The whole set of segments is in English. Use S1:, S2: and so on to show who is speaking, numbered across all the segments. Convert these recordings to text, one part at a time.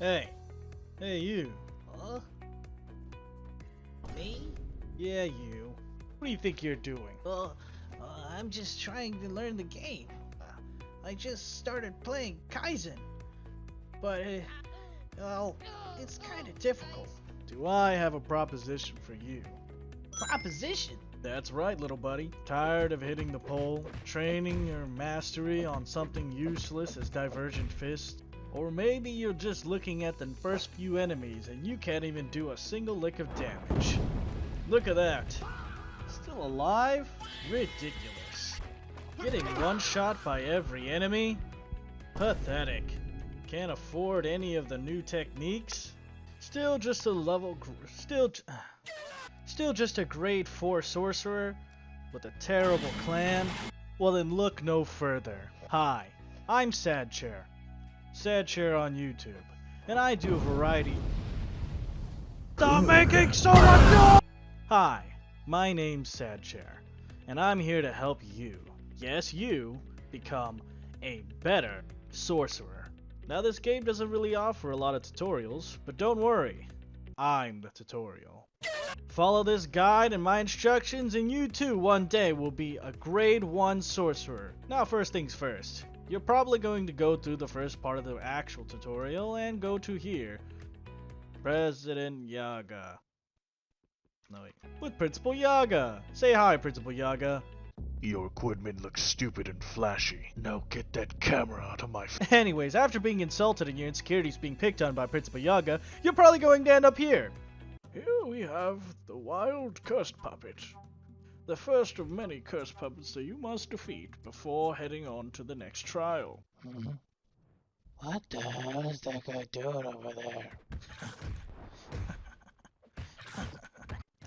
S1: Hey. Hey, you.
S2: Huh? Me?
S1: Yeah, you. What do you think you're doing?
S2: Well, I'm just trying to learn the game. I just started playing Kaizen. But, well, it's kind of difficult.
S1: Do I have a proposition for you?
S2: Proposition?
S1: That's right, little buddy. Tired of hitting the pole, training your mastery on something useless as Divergent Fist? Or maybe you're just looking at the first few enemies and you can't even do a single lick of damage. Look at that. Still alive? Ridiculous. Getting one shot by every enemy? Pathetic. Can't afford any of the new techniques? Still just a grade 4 sorcerer with a terrible clan? Well then look no further. Hi, I'm Sadchair. Sadchair on YouTube. And I do a variety. Stop making so much noise! Hi, my name's Sadchair. And I'm here to help you, yes you, become a better sorcerer. Now this game doesn't really offer a lot of tutorials, but don't worry, I'm the tutorial. Follow this guide and my instructions and you too one day will be a grade 1 sorcerer. Now first things first, you're probably going to go through the first part of the actual tutorial and go to here. President Yaga. No wait, with Principal Yaga. Say hi, Principal Yaga.
S3: Your equipment looks stupid and flashy. Now get that camera out of my face.
S1: Anyways, after being insulted and your insecurities being picked on by Principal Yaga, you're probably going to end up here. Here we have the wild cursed puppet. The first of many cursed puppets that you must defeat before heading on to the next trial.
S4: What the hell is that guy doing over there?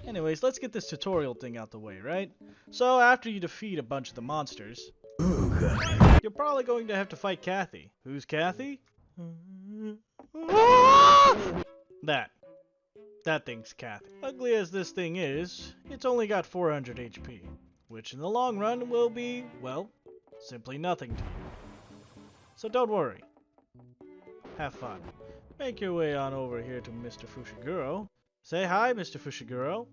S1: Anyways, let's get this tutorial thing out the way, right? So after you defeat a bunch of the monsters, you're probably going to have to fight Kathy. Who's Kathy? That thing's Kathy. Ugly as this thing is, it's only got 400 HP, which in the long run will be, well, simply nothing to you. So don't worry. Have fun. Make your way on over here to Mr. Fushiguro. Say hi, Mr. Fushiguro.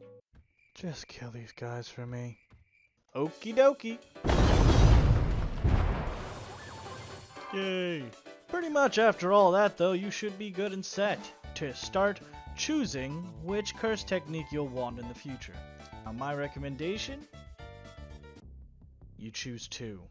S1: Just kill these guys for me. Okie dokie. Yay. Pretty much after all that though, you should be good and set to start choosing which curse technique you'll want in the future. Now my recommendation? You choose 2.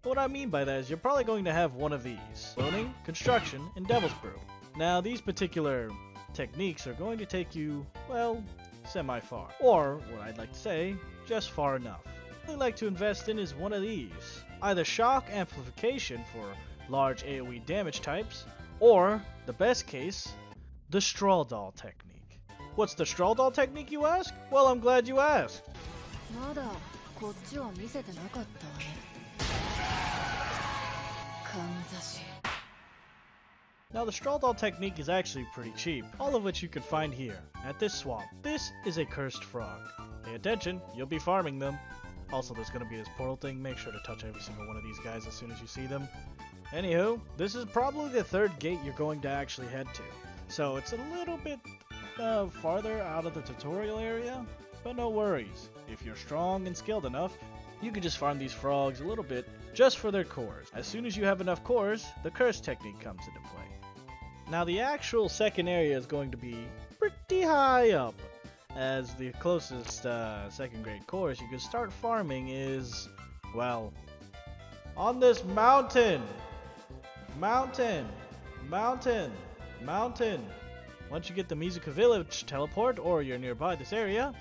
S1: What I mean by that is you're probably going to have one of these. Cloning, Construction, and Devil's Brew. Now these particular techniques are going to take you, well, semi-far. Or, what I'd like to say, just far enough. What I'd like to invest in is one of these. Either Shock Amplification for large AoE damage types, or, the best case, the Straw Doll technique. What's the Straw Doll technique, you ask? Well, I'm glad you asked. Now the Straw Doll technique is actually pretty cheap, all of which you can find here, at this swamp. This is a cursed frog. Pay attention, you'll be farming them. Also there's going to be this portal thing, make sure to touch every single one of these guys as soon as you see them. Anywho, this is probably the 3rd gate you're going to actually head to. So it's a little bit farther out of the tutorial area, but no worries. If you're strong and skilled enough, you can just farm these frogs a little bit just for their cores. As soon as you have enough cores, the curse technique comes into play. Now the actual second area is going to be pretty high up, as the closest 2nd grade cores you can start farming is, well, on this mountain. Mountain. Once you get the Mizuka Village teleport, or you're nearby this area,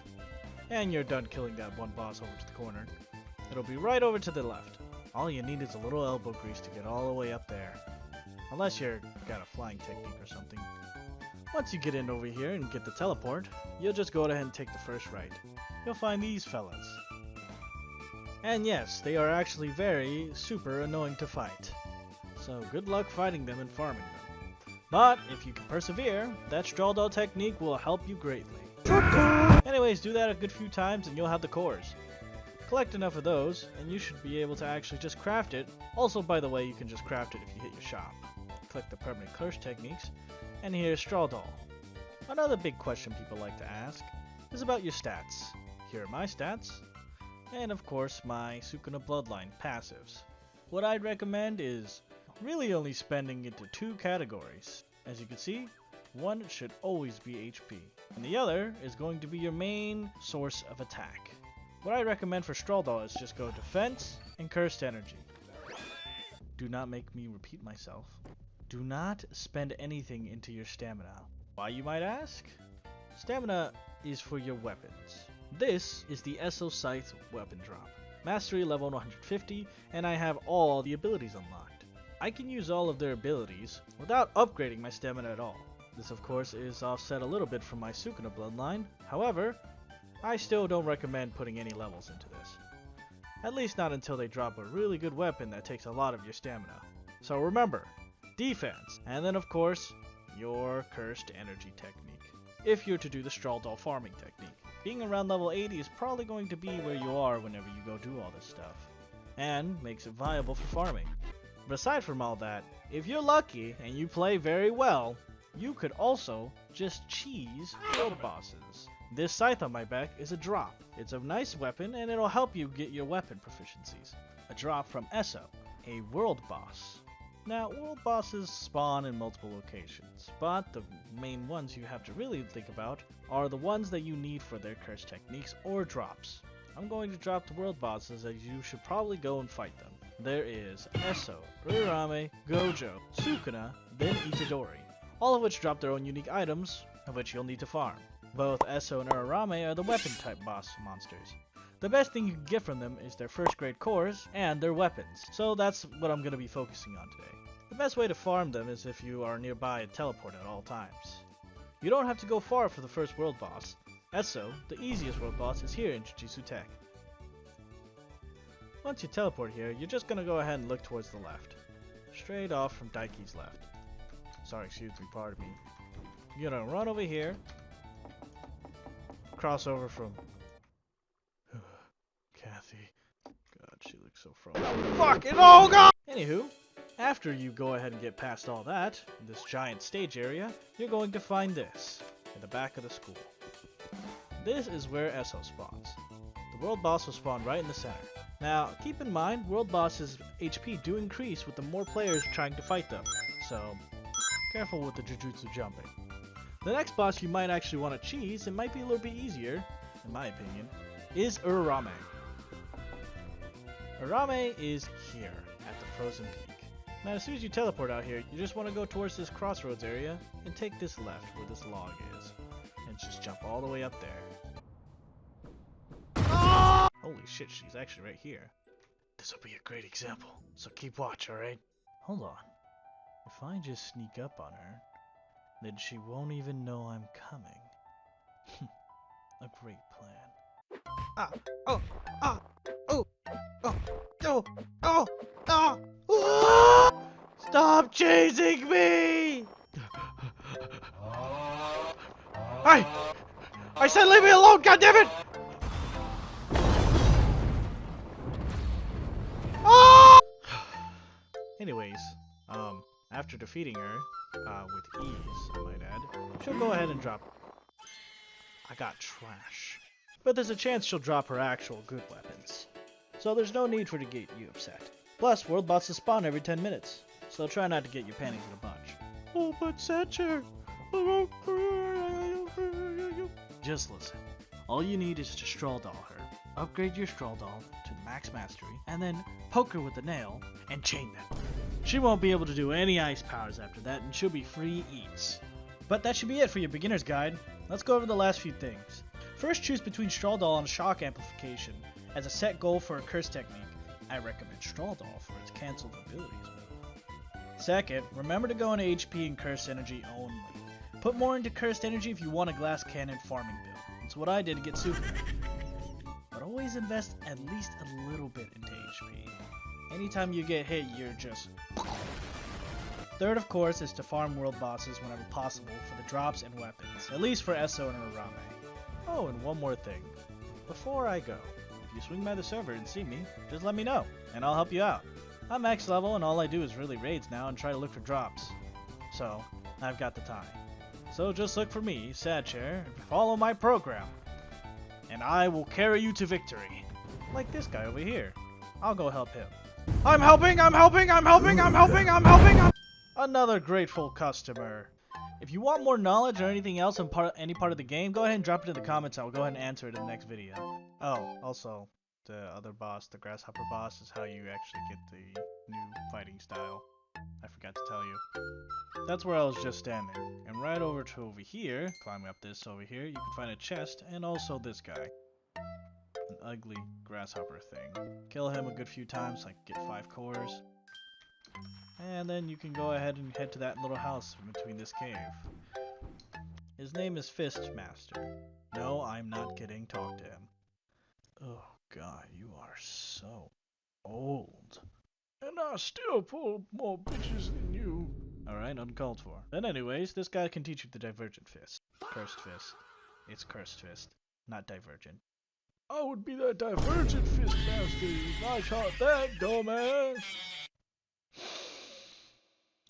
S1: and you're done killing that one boss over to the corner, it'll be right over to the left. All you need is a little elbow grease to get all the way up there. Unless you've got a flying technique or something. Once you get in over here and get the teleport, you'll just go ahead and take the first right. You'll find these fellas. And yes, they are actually very super annoying to fight. So good luck fighting them and farming them. But if you can persevere, that Straw Doll technique will help you greatly. Anyways, do that a good few times and you'll have the cores. Collect enough of those, and you should be able to actually just craft it. Also, by the way, you can just craft it if you hit your shop. click the permanent curse techniques, and here's Straw Doll. Another big question people like to ask is about your stats. Here are my stats, and of course my Sukuna Bloodline passives. What I'd recommend is really only spending into two categories. As you can see, one should always be HP, and the other is going to be your main source of attack. What I recommend for Straw Doll is just go Defense and Cursed Energy. Do not make me repeat myself. Do not spend anything into your stamina. Why, you might ask? Stamina is for your weapons. This is the Esso Scythe weapon drop. Mastery level 150, and I have all the abilities unlocked. I can use all of their abilities without upgrading my stamina at all. This of course is offset a little bit from my Sukuna Bloodline. However, I still don't recommend putting any levels into this. At least not until they drop a really good weapon that takes a lot of your stamina. So remember, defense, and then of course, your Cursed Energy technique, if you're to do the Straw Doll farming technique. Being around level 80 is probably going to be where you are whenever you go do all this stuff, and makes it viable for farming. But aside from all that, if you're lucky and you play very well, you could also just cheese world bosses. This scythe on my back is a drop. It's a nice weapon and it'll help you get your weapon proficiencies. A drop from Esso, a world boss. Now, world bosses spawn in multiple locations, but the main ones you have to really think about are the ones that you need for their curse techniques or drops. I'm going to drop the world bosses as you should probably go and fight them. There is Esso, Urarame, Gojo, Sukuna, then Itadori, all of which drop their own unique items, of which you'll need to farm. Both Esso and Urarame are the weapon type boss monsters. The best thing you can get from them is their first grade cores and their weapons, so that's what I'm going to be focusing on today. The best way to farm them is if you are nearby and teleport at all times. You don't have to go far for the first world boss. Esso, the easiest world boss, is here in Jujutsu Tech. Once you teleport here, you're just going to go ahead and look towards the left. Straight off from Daiki's left. Sorry, excuse me, pardon me. You're going to run over here. Cross over from Kathy. God, she looks so frozen. Fucking oh god! Anywho, after you go ahead and get past all that, this giant stage area, you're going to find this, in the back of the school. This is where Esso spawns. The world boss will spawn right in the center. Now, keep in mind, world bosses' HP do increase with the more players trying to fight them, so careful with the Jujutsu jumping. The next boss you might actually want to cheese, and might be a little bit easier, in my opinion, is Urarame. Urarame is here, at the Frozen Peak. Now as soon as you teleport out here, you just want to go towards this crossroads area, and take this left where this log is, and just jump all the way up there. Ah! Holy shit, she's actually right here. This will be a great example, so keep watch, alright? Hold on. If I just sneak up on her, then she won't even know I'm coming. A great plan. Ah! Oh! Ah! Oh! Oh! Oh! Oh! Oh! Ah! Stop chasing me! I said leave me alone, goddammit! Ah! Anyways, after defeating her, with ease, I might add, she'll go ahead and drop. I got trash. But there's a chance she'll drop her actual good weapons. So there's no need for to get you upset. Plus, world bosses spawn every 10 minutes, so try not to get your panties in a bunch. Oh, but Satcher! Just listen. All you need is to Straw Doll her. Upgrade your Straw Doll to the max mastery, and then poke her with the nail and chain them. She won't be able to do any ice powers after that, and she'll be free eats. But that should be it for your beginner's guide. Let's go over the last few things. First, choose between Straw Doll and Shock Amplification. As a set goal for a curse technique, I recommend Straw Doll for its cancelled abilities move. Second, remember to go into HP and Cursed Energy only. Put more into Cursed Energy if you want a glass cannon farming build. It's what I did to get super. But always invest at least a little bit into HP. Anytime you get hit, you're just... Third, of course, is to farm world bosses whenever possible for the drops and weapons, at least for Esso and Urarame. Oh, and one more thing. Before I go, if you swing by the server and see me, just let me know, and I'll help you out. I'm max level, and all I do is really raids now and try to look for drops. so I've got the time. So just look for me, Sad Chair, and follow my program, and I will carry you to victory. Like this guy over here. I'll go help him. I'm helping! Another grateful customer. If you want more knowledge or anything else in any part of the game, go ahead and drop it in the comments. I'll go ahead and answer it in the next video. Oh, also, the other boss, the grasshopper boss, is how you actually get the new fighting style. I forgot to tell you. That's where I was just standing. And right over here, climbing up this over here, you can find a chest and also this guy. An ugly grasshopper thing. Kill him a good few times, like get 5 cores. And then you can go ahead and head to that little house in between this cave. His name is Fistmaster. No, I'm not kidding, talk to him. Oh god, you are so old. And I still pull more bitches than you. Alright, uncalled for. Then anyways, this guy can teach you the Divergent Fist. Cursed Fist. It's Cursed Fist, not Divergent. I would be that Divergent Fist master. I taught that, dumbass.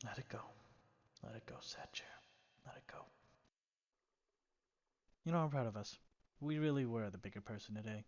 S1: Let it go. Let it go, Sad Chair. Let it go. You know, I'm proud of us. We really were the bigger person today.